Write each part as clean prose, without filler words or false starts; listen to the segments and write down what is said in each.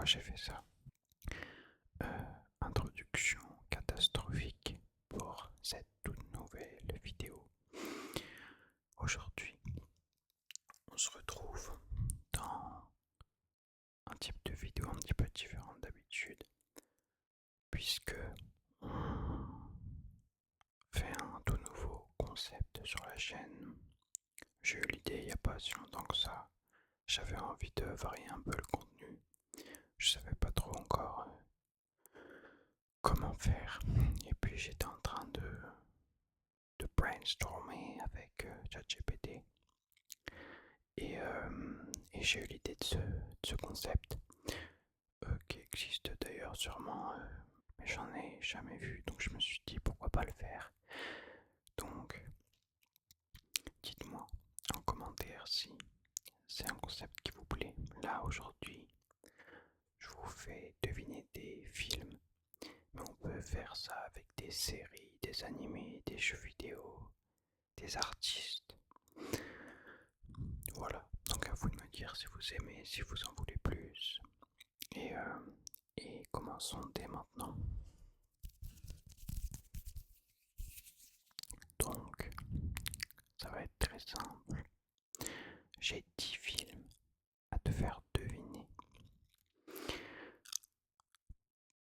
j'ai fait ça. Introduction catastrophique pour cette toute nouvelle vidéo. Aujourd'hui, on se retrouve dans un type de vidéo un petit peu différent d'habitude, puisque on fait un tout nouveau concept sur la chaîne. J'ai eu l'idée il n'y a pas si longtemps que ça. J'avais envie de varier un peu le contenu. Je savais pas trop encore comment faire. Et puis j'étais en train de brainstormer avec ChatGPT. Et j'ai eu l'idée de ce concept qui existe d'ailleurs sûrement, mais j'en ai jamais vu, donc je me suis dit pourquoi pas le faire. Donc dites-moi en commentaire si c'est un concept qui vous plaît. Là aujourd'hui, je vous fais deviner des films, mais on peut faire ça avec des séries, des animés, des jeux vidéo, des artistes. Voilà, donc à vous de me dire si vous aimez, si vous en voulez plus. Et commençons dès maintenant. Donc, ça va être très simple. J'ai 10 films à te faire deviner.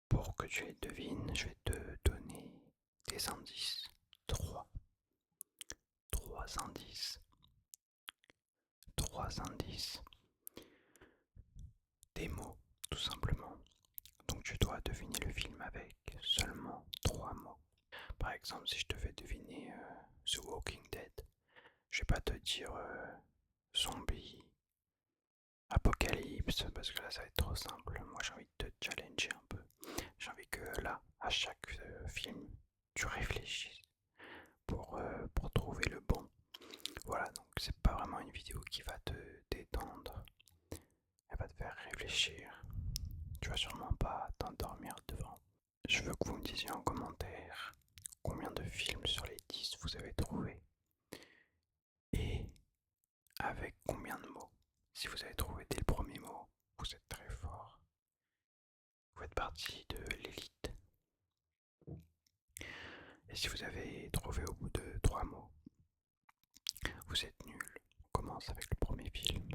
Pour que tu les devines, je vais te donner des indices. 3 indices. 3 indices. Des mots, tout simplement. Donc tu dois deviner le film avec seulement 3 mots. Par exemple, si je te fais deviner The Walking Dead, je vais pas te dire zombie, apocalypse, parce que là ça va être trop simple. Moi j'ai envie de te challenger un peu. J'ai envie que là, à chaque film, tu réfléchisses pour trouver le bon. Voilà, donc c'est pas vraiment une vidéo qui va te détendre. Elle va te faire réfléchir. Tu vas sûrement pas t'endormir devant. Je veux que vous me disiez en commentaire combien de films sur les 10 vous avez trouvé. Et avec combien de mots. Si vous avez trouvé dès le premier mot, vous êtes très fort. Vous faites partie de l'élite. Et si vous avez trouvé au bout de 3 mots, vous êtes nul. On commence avec le premier film.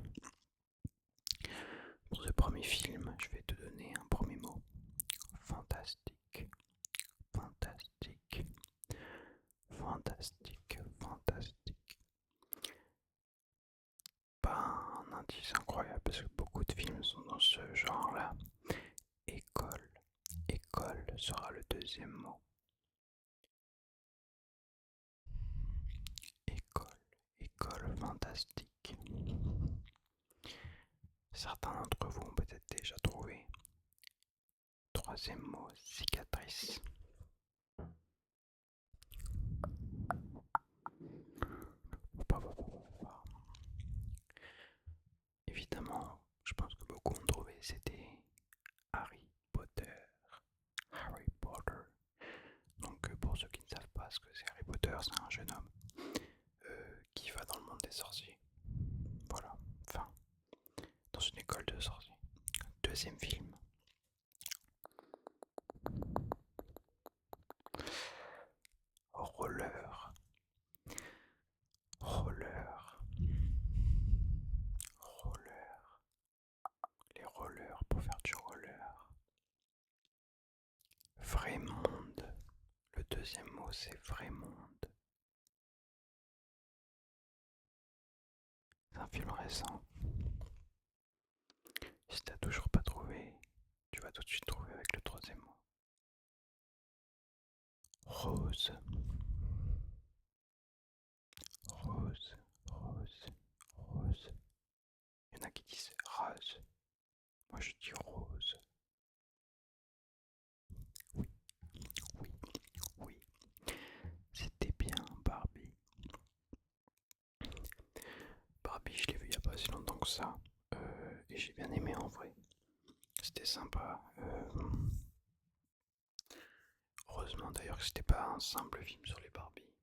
Pour ce premier film, je vais te donner un premier mot. Fantastique. Fantastique. Fantastique. Fantastique. Pas un indice incroyable parce que beaucoup de films sont dans ce genre-là. École. École sera le deuxième mot. École. École fantastique. Certains d'entre vous ont peut-être déjà trouvé. Troisième mot, cicatrice. Évidemment, je pense que beaucoup ont trouvé, c'était Harry Potter. Harry Potter. Donc pour ceux qui ne savent pas ce que c'est Harry Potter, c'est un jeune homme qui va dans le monde des sorciers. Voilà, enfin, dans une école de sorciers. Deuxième film. Roller. Roller. Roller. Les rollers pour faire du roller. Vrai monde. Le deuxième mot c'est vrai monde. C'est un film récent. Si t'as toujours pas trouvé, tu vas tout de suite trouver avec le troisième mot. Rose. Rose. Rose. Rose. Il y en a qui disent rose. Moi je dis rose. Oui. Oui. Oui. C'était bien Barbie. Barbie, je l'ai vu il y a pas si longtemps que ça. Et j'ai bien aimé en vrai. C'était sympa. Heureusement d'ailleurs que c'était pas un simple film sur les Barbies.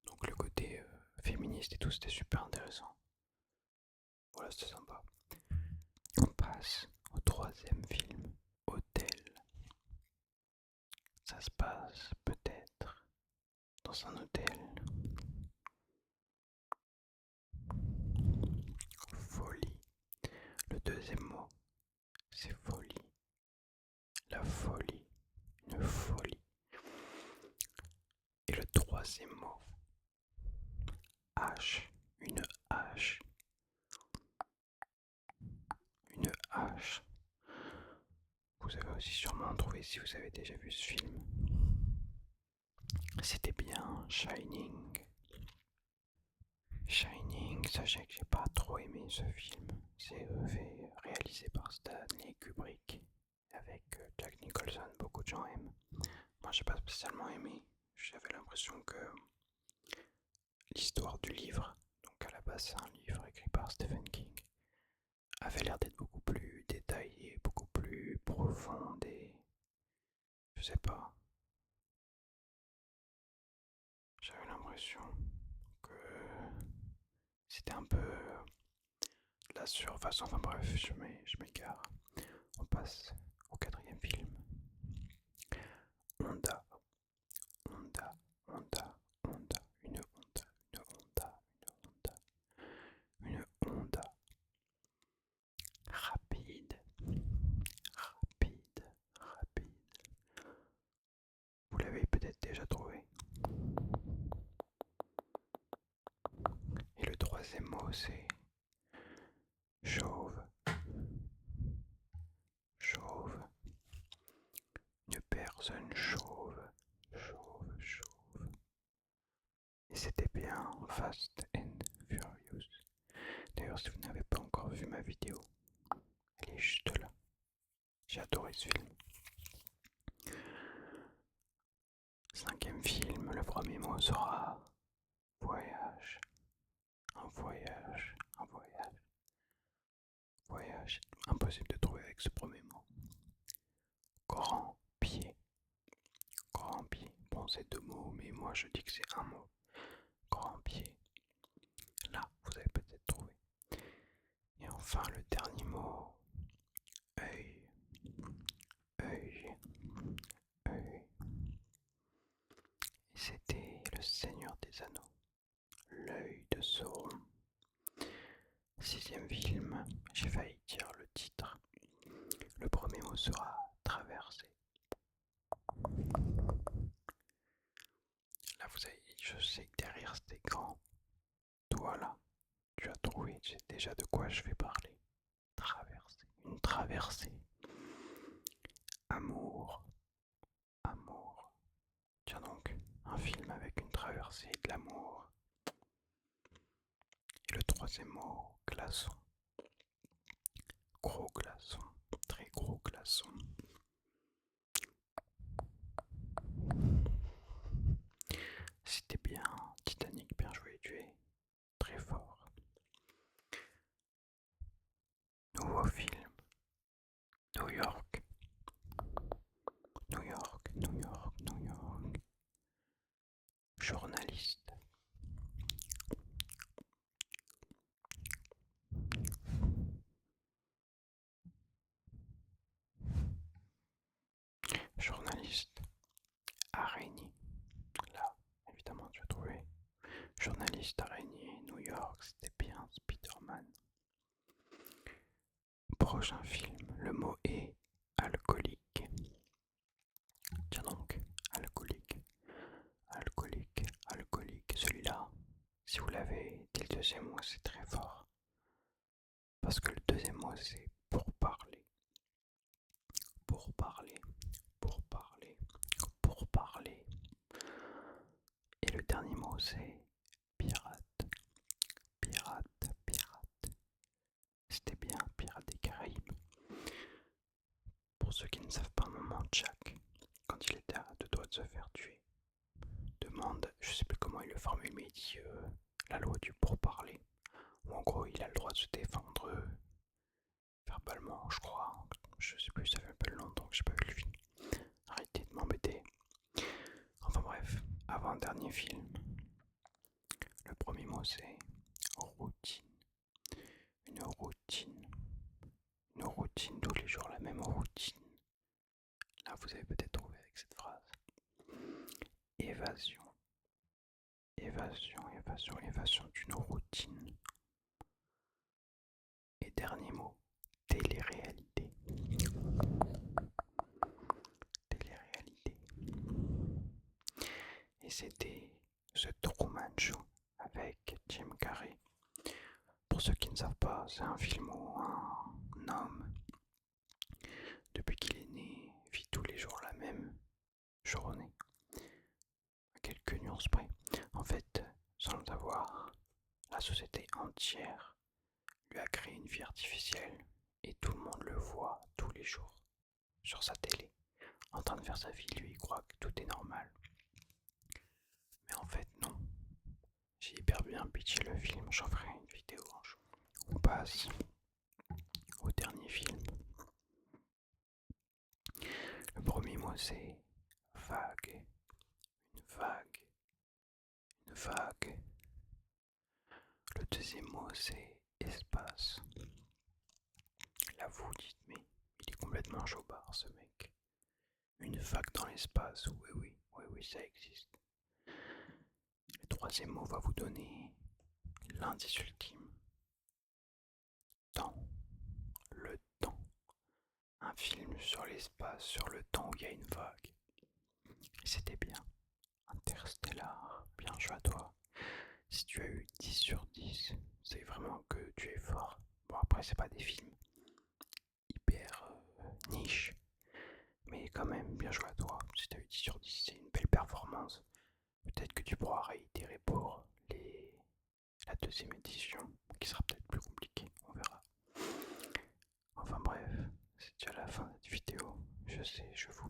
Donc le côté féministe et tout, c'était super intéressant. Voilà, c'était sympa. On passe Au troisième film, Hôtel. Ça se passe peut-être dans un hôtel. Folie. Le deuxième mot, c'est folie. La folie. Une folie. Et le troisième mot, hache. Une hache. Une hache. Vous avez aussi sûrement trouvé si vous avez déjà vu ce film. C'était bien Shining. Shining, sachez que j'ai pas trop aimé ce film. C'est réalisé par Stanley Kubrick avec Jack Nicholson. Beaucoup de gens aiment. Moi, j'ai pas spécialement aimé. J'avais l'impression que l'histoire du livre, donc à la base c'est un livre écrit par Stephen King, avait l'air d'être beaucoup plus détaillé, beaucoup plus profonde et je sais pas. J'avais l'impression que c'était un peu la surface. Enfin bref, je m'égare. On passe au quatrième film. Honda, Honda, Honda, Honda, une Honda, une Honda, une Honda, une Honda. Rapide, rapide, rapide. Vous l'avez peut-être déjà trouvé. Et le troisième mot c'est chauve, chauve. Une personne chauve, chauve, chauve. Et c'était bien Fast and Furious. D'ailleurs, si vous n'avez pas encore vu ma vidéo, elle est juste là. J'ai adoré ce film. Cinquième film, le premier mot sera voyage. Un voyage, un voyage. Voyage. Impossible de trouver avec ce premier mot. Grand pied. Grand pied. Bon, c'est deux mots, mais moi je dis que c'est un mot. Grand pied. Là, vous avez peut-être trouvé. Et enfin, le dernier mot. Œil. Œil. Œil. Et c'était le Seigneur des Anneaux. L'œil de Sauron. Sixième film, j'ai failli dire le titre. Le premier mot sera traversée. Là, vous avez, je sais que derrière cet écran, toi là, tu as trouvé déjà de quoi je vais parler. Traversée. Une traversée. Amour. Amour. Tiens donc, un film avec une traversée et de l'amour. Et le troisième mot, glaçon. Gros glaçon. Très gros glaçon. C'était bien, Titanic, bien joué, tu es très fort. Nouveau film. New York. New York, New York, New York. Journaliste. Journaliste. Araignée. Là, évidemment, tu as trouvé. Journaliste, araignée, New York, c'était bien, Spider-Man. Prochain film, le mot est alcoolique. Tiens donc, alcoolique, alcoolique, alcoolique. Celui-là, si vous l'avez dès le deuxième mot, c'est très fort. Parce que le deuxième mot, c'est pour parler. Pour parler, pour parler, pour parler. Et le dernier mot, c'est pirate, pirate, pirate. C'était bien, Pirates des Caraïbes. Pour ceux qui ne savent pas, un moment, Jack, quand il était à deux doigts de se faire tuer, demande, je sais plus comment il le formule, mais il dit la loi du pourparler. Ou en gros, il a le droit de se défendre verbalement, je crois. Je sais plus, ça fait un peu longtemps que j'ai pas vu le film. Arrêtez de m'embêter. Enfin bref, avant-dernier film. Le premier mot c'est routine. Une routine. Une routine tous les c'était The Truman Show avec Jim Carrey. Pour ceux qui ne savent pas, c'est un film où un homme, depuis qu'il est né, vit tous les jours la même journée, à quelques nuances près. En fait, sans le savoir, la société entière lui a créé une vie artificielle et tout le monde le voit tous les jours sur sa télé, en train de faire sa vie. Lui, il croit que tout est normal. Mais en fait, non. J'ai hyper bien pitché le film, j'en ferai une vidéo un jour. On passe au dernier film. Le premier mot c'est vague, une vague, une vague. Le deuxième mot c'est espace. Là vous dites mais il est complètement chobard ce mec. Une vague dans l'espace, oui oui, oui oui ça existe. Le troisième mot va vous donner l'indice ultime. Temps, le temps. Un film sur l'espace, sur le temps où il y a une vague. Et c'était bien. Interstellar, bien joué à toi. Si tu as eu 10 sur 10, c'est vraiment que tu es fort. Bon après c'est pas des films hyper niche, mais quand même bien joué à toi. Si tu as eu 10 sur 10, c'est une belle performance. Peut-être que tu pourras réitérer pour la deuxième édition, qui sera peut-être plus compliquée, on verra. Enfin bref, c'est déjà la fin de cette vidéo. Je sais, je vous